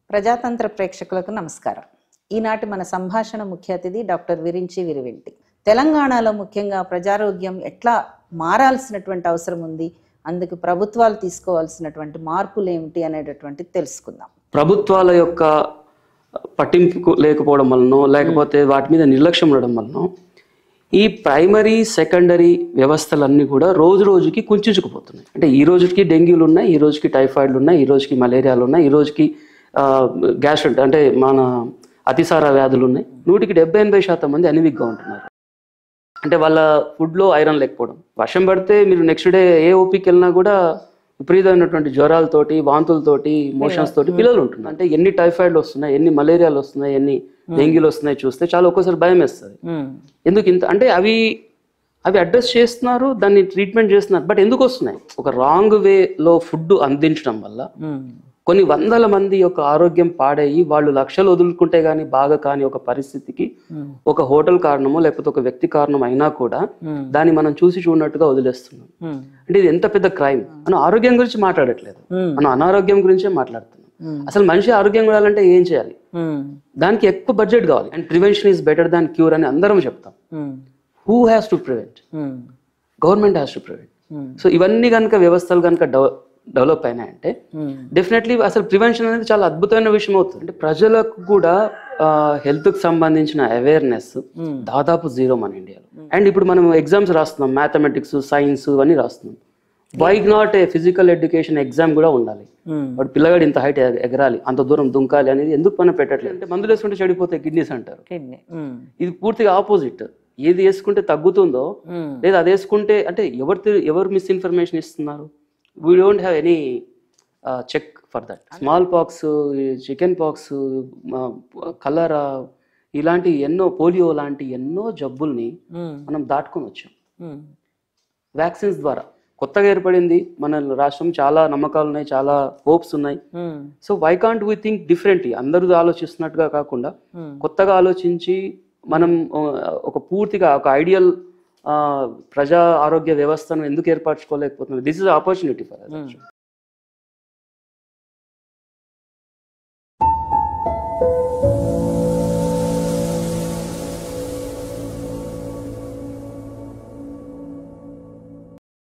ప్రజాతంత్ర ప్రేక్షకులకు నమస్కారం. ఈనాటి మన సంభాషణ ముఖ్య అతిథి డాక్టర్ విరించి విరివింటి. తెలంగాణలో ముఖ్యంగా ప్రజారోగ్యం ఎట్లా మారాల్సినటువంటి అవసరం ఉంది, అందుకు ప్రభుత్వాలు తీసుకోవాల్సినటువంటి మార్పులు ఏమిటి అనేటటువంటిది తెలుసుకుందాం. ప్రభుత్వాల యొక్క పట్టింపు లేకపోవడం వలన, లేకపోతే వాటి మీద నిర్లక్ష్యం ఉండడం వలన ఈ ప్రైమరీ సెకండరీ వ్యవస్థలన్నీ కూడా రోజు రోజుకి కుంచుకుపోతున్నాయి. అంటే ఈ రోజుకి డెంగ్యూలు ఉన్నాయి, ఈ రోజుకి టైఫాయిడ్లు ఉన్నాయి, ఈ రోజుకి మలేరియాలు ఉన్నాయి, ఈ రోజుకి గ్యాస్ట్రైట్ అంటే మన అతిసార వ్యాధులు ఉన్నాయి. 100-80% మంది అనిమిక్గా ఉంటున్నారు. అంటే వాళ్ళ ఫుడ్లో ఐరన్ లేకపోవడం. వర్షం పడితే మీరు నెక్స్ట్ డే ఏ ఓపీకి వెళ్ళినా కూడా విపరీతమైనటువంటి జ్వరాలతోటి, వాంతులతోటి, మోషన్స్ తోటి పిల్లలు ఉంటున్నారు. అంటే ఎన్ని టైఫాయిడ్లు వస్తున్నాయి, ఎన్ని మలేరియాలు వస్తున్నాయి, ఎన్ని డెంగ్యూలు వస్తున్నాయి చూస్తే చాలా ఒక్కోసారి భయం వేస్తుంది. ఎందుకు ఇంత అంటే అవి అడ్రస్ చేస్తున్నారు, దాన్ని ట్రీట్మెంట్ చేస్తున్నారు, బట్ ఎందుకు వస్తున్నాయి? ఒక రాంగ్ వేలో ఫుడ్ అందించడం వల్ల కొన్ని వందల మంది యొక్క ఆరోగ్యం పాడయ్యి వాళ్ళు లక్షలు వదులుకుంటే గానీ బాగా కాని ఒక పరిస్థితికి ఒక హోటల్ కారణమో లేకపోతే ఒక వ్యక్తి కారణం అయినా కూడా దాన్ని మనం చూసి చూడనట్టుగా వదిలేస్తున్నాం. అంటే ఇది ఎంత పెద్ద క్రైమ్. మనం ఆరోగ్యం గురించి మాట్లాడట్లేదు, మనం అనారోగ్యం గురించే మాట్లాడుతున్నాం. అసలు మనిషి ఆరోగ్యం కావాలంటే ఏం చేయాలి? దానికి ఎక్కువ బడ్జెట్ కావాలి. And prevention is better than cure అని అందరం చెప్తాం. Who has to prevent? Government has to prevent. So ఇవన్నీ కనుక వ్యవస్థలు కనుక డెవలప్ అయినాయంటే డెఫినెట్లీ అసలు ప్రివెన్షన్ అనేది చాలా అద్భుతమైన విషయం అవుతుంది. అంటే ప్రజలకు కూడా హెల్త్ కి సంబంధించిన అవేర్నెస్ దాదాపు జీరో మన ఇండియాలో. అండ్ ఇప్పుడు మనం ఎగ్జామ్స్ రాస్తున్నాం, మ్యాథమెటిక్స్, సైన్స్ ఇవన్నీ రాస్తున్నాం. Why not a physical education exam కూడా ఉండాలి? వాడు పిల్లగాడు ఇంత హైట్ ఎగరాలి, అంత దూరం దుంకాలి అనేది ఎందుకు మనం పెట్టట్లేదు? అంటే మందులు వేసుకుంటే చెడిపోతే కిడ్నీస్ అంటారు. ఇది పూర్తిగా ఆపోజిట్. ఏది వేసుకుంటే తగ్గుతుందో లేదా అది వేసుకుంటే అంటే ఎవరు మిస్ఇన్ఫర్మేషన్ ఇస్తున్నారు? We don't have any check for that. Small pox, chicken pox, కలరా ఇలాంటి ఎన్నో, పోలియో లాంటి ఎన్నో జబ్బుల్ని మనం దాటుకొని వచ్చాం వ్యాక్సిన్స్ ద్వారా. కొత్తగా ఏర్పడింది మన రాష్ట్రం, చాలా నమ్మకాలు ఉన్నాయి, చాలా హోప్స్ ఉన్నాయి. So why can't we think differently? అందరూ ఆలోచిస్తున్నట్టుగా కాకుండా కొత్తగా ఆలోచించి మనం ఒక పూర్తిగా ఒక ఐడియల్ ప్రజా ఆరోగ్య వ్యవస్థను ఎందుకు ఏర్పరచుకోలేకపోతున్నాం? This is opportunity for us.